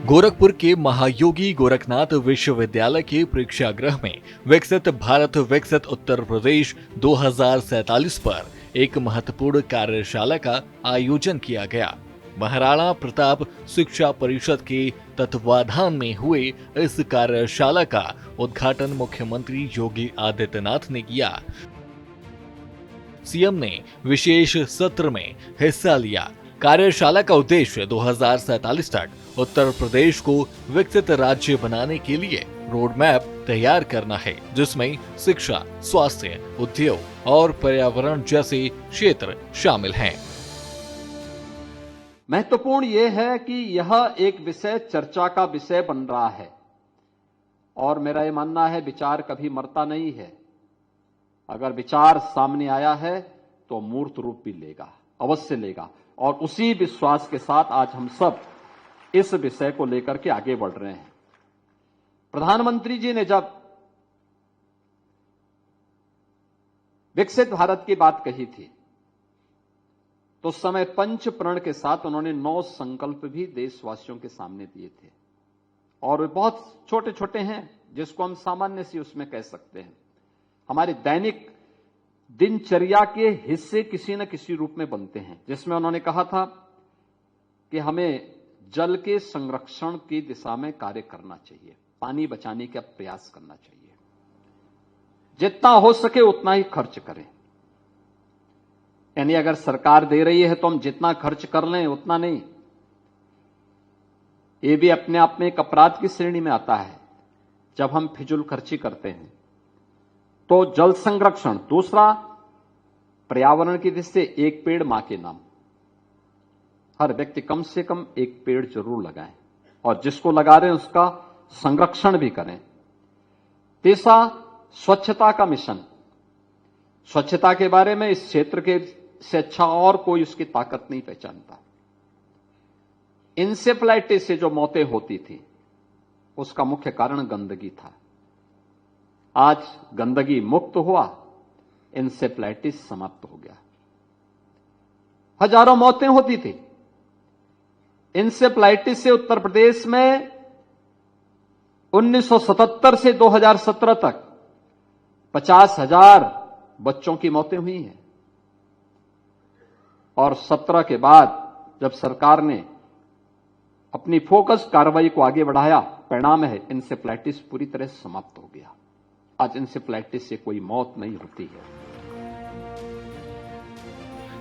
गोरखपुर के महायोगी गोरखनाथ विश्वविद्यालय के प्रेक्षागृह में विकसित भारत विकसित उत्तर प्रदेश 2047 पर एक महत्वपूर्ण कार्यशाला का आयोजन किया गया। महाराणा प्रताप शिक्षा परिषद के तत्वाधान में हुए इस कार्यशाला का उद्घाटन मुख्यमंत्री योगी आदित्यनाथ ने किया। सीएम ने विशेष सत्र में हिस्सा लिया। कार्यशाला का उद्देश्य 2047 तक उत्तर प्रदेश को विकसित राज्य बनाने के लिए रोड मैप तैयार करना है, जिसमें शिक्षा, स्वास्थ्य, उद्योग और पर्यावरण जैसे क्षेत्र शामिल हैं। महत्वपूर्ण यह है कि यह एक विषय चर्चा का विषय बन रहा है और मेरा यह मानना है विचार कभी मरता नहीं है। अगर विचार सामने आया है तो मूर्त रूप भी लेगा, अवश्य लेगा, और उसी विश्वास के साथ आज हम सब इस विषय को लेकर के आगे बढ़ रहे हैं। प्रधानमंत्री जी ने जब विकसित भारत की बात कही थी तो उस समय पंच प्रण के साथ उन्होंने 9 संकल्प भी देशवासियों के सामने दिए थे और वे बहुत छोटे छोटे हैं, जिसको हम सामान्य सी उसमें कह सकते हैं। हमारे दैनिक दिनचर्या के हिस्से किसी न किसी रूप में बनते हैं, जिसमें उन्होंने कहा था कि हमें जल के संरक्षण की दिशा में कार्य करना चाहिए, पानी बचाने का प्रयास करना चाहिए, जितना हो सके उतना ही खर्च करें। यानी अगर सरकार दे रही है तो हम जितना खर्च कर लें उतना नहीं। ये भी अपने आप में एक अपराध की श्रेणी में आता है जब हम फिजूल खर्ची करते हैं। तो जल संरक्षण, दूसरा पर्यावरण की दृष्टि से एक पेड़ मां के नाम। हर व्यक्ति कम से कम एक पेड़ जरूर लगाए और जिसको लगा रहे हैं उसका संरक्षण भी करें। तीसरा स्वच्छता का मिशन। स्वच्छता के बारे में इस क्षेत्र के से अच्छा और कोई उसकी ताकत नहीं पहचानता। इंसेफ्लाइटिस से जो मौतें होती थी उसका मुख्य कारण गंदगी था। आज गंदगी मुक्त हुआ, इंसेफ्लाइटिस समाप्त हो गया। हजारों मौतें होती थी इंसेफ्लाइटिस से। उत्तर प्रदेश में 1977 से 2017 तक 50,000 बच्चों की मौतें हुई हैं और 17 के बाद जब सरकार ने अपनी फोकस कार्रवाई को आगे बढ़ाया, परिणाम है इंसेफ्लाइटिस पूरी तरह से समाप्त हो गया। आज इंसेफ्लाइटिस से कोई मौत नहीं होती है।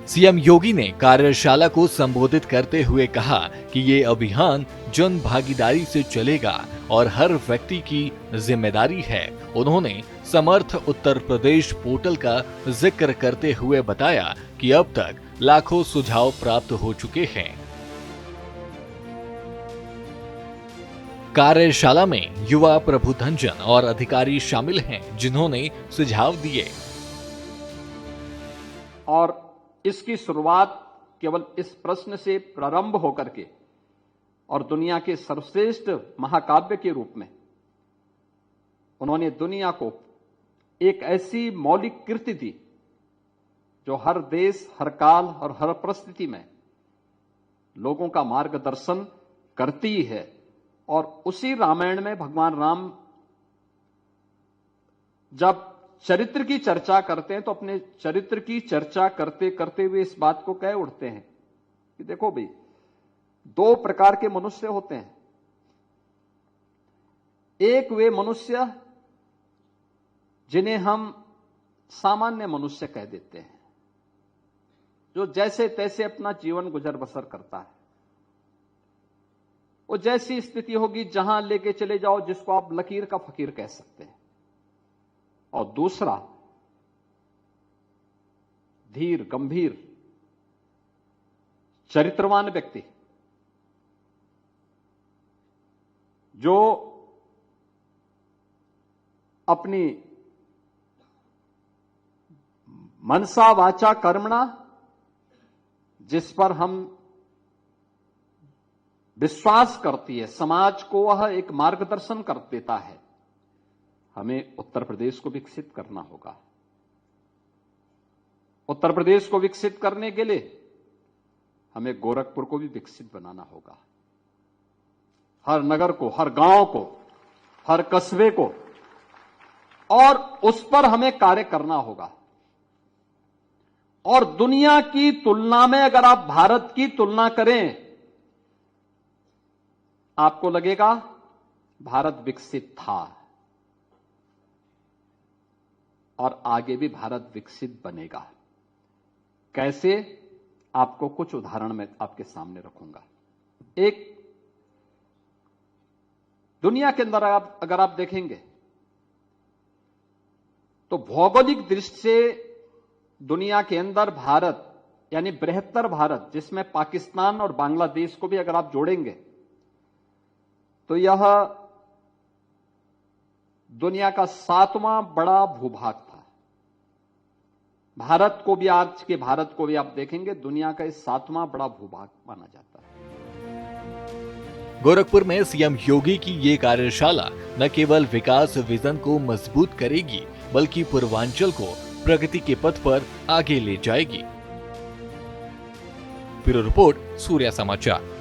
सीएम योगी ने कार्यशाला को संबोधित करते हुए कहा कि ये अभियान जन भागीदारी से चलेगा और हर व्यक्ति की जिम्मेदारी है। उन्होंने समर्थ उत्तर प्रदेश पोर्टल का जिक्र करते हुए बताया कि अब तक लाखों सुझाव प्राप्त हो चुके हैं। कार्यशाला में युवा प्रबुद्धजन और अधिकारी शामिल हैं, जिन्होंने सुझाव दिए। और इसकी शुरुआत केवल इस प्रश्न से प्रारंभ होकर के और दुनिया के सर्वश्रेष्ठ महाकाव्य के रूप में उन्होंने दुनिया को एक ऐसी मौलिक कृति दी जो हर देश, हर काल और हर परिस्थिति में लोगों का मार्गदर्शन करती है। और उसी रामायण में भगवान राम जब चरित्र की चर्चा करते हैं तो अपने चरित्र की चर्चा करते करते हुए इस बात को कह उठते हैं कि देखो भाई, 2 प्रकार के मनुष्य होते हैं। एक वे मनुष्य जिन्हें हम सामान्य मनुष्य कह देते हैं, जो जैसे तैसे अपना जीवन गुजर बसर करता है। वो जैसी स्थिति होगी जहां लेके चले जाओ, जिसको आप लकीर का फकीर कह सकते हैं। और दूसरा धीर, गंभीर, चरित्रवान व्यक्ति जो अपनी मनसा वाचा कर्मणा, जिस पर हम विश्वास करती है, समाज को वह एक मार्गदर्शन कर देता है। हमें उत्तर प्रदेश को विकसित करना होगा। उत्तर प्रदेश को विकसित करने के लिए हमें गोरखपुर को भी विकसित बनाना होगा। हर नगर को, हर गांव को, हर कस्बे को, और उस पर हमें कार्य करना होगा। और दुनिया की तुलना में अगर आप भारत की तुलना करें, आपको लगेगा भारत विकसित था और आगे भी भारत विकसित बनेगा। कैसे? आपको कुछ उदाहरण मैं आपके सामने रखूंगा। एक, दुनिया के अंदर अगर आप देखेंगे तो भौगोलिक दृष्टि से दुनिया के अंदर भारत यानी बृहत्तर भारत, जिसमें पाकिस्तान और बांग्लादेश को भी अगर आप जोड़ेंगे तो यह दुनिया का 7वां बड़ा भूभाग था। भारत को भी, आज के भारत को भी आप देखेंगे दुनिया का 7वां बड़ा भूभाग माना जाता है। गोरखपुर में सीएम योगी की ये कार्यशाला न केवल विकास विजन को मजबूत करेगी बल्कि पूर्वांचल को प्रगति के पथ पर आगे ले जाएगी। ब्यूरो रिपोर्ट, सूर्या समाचार।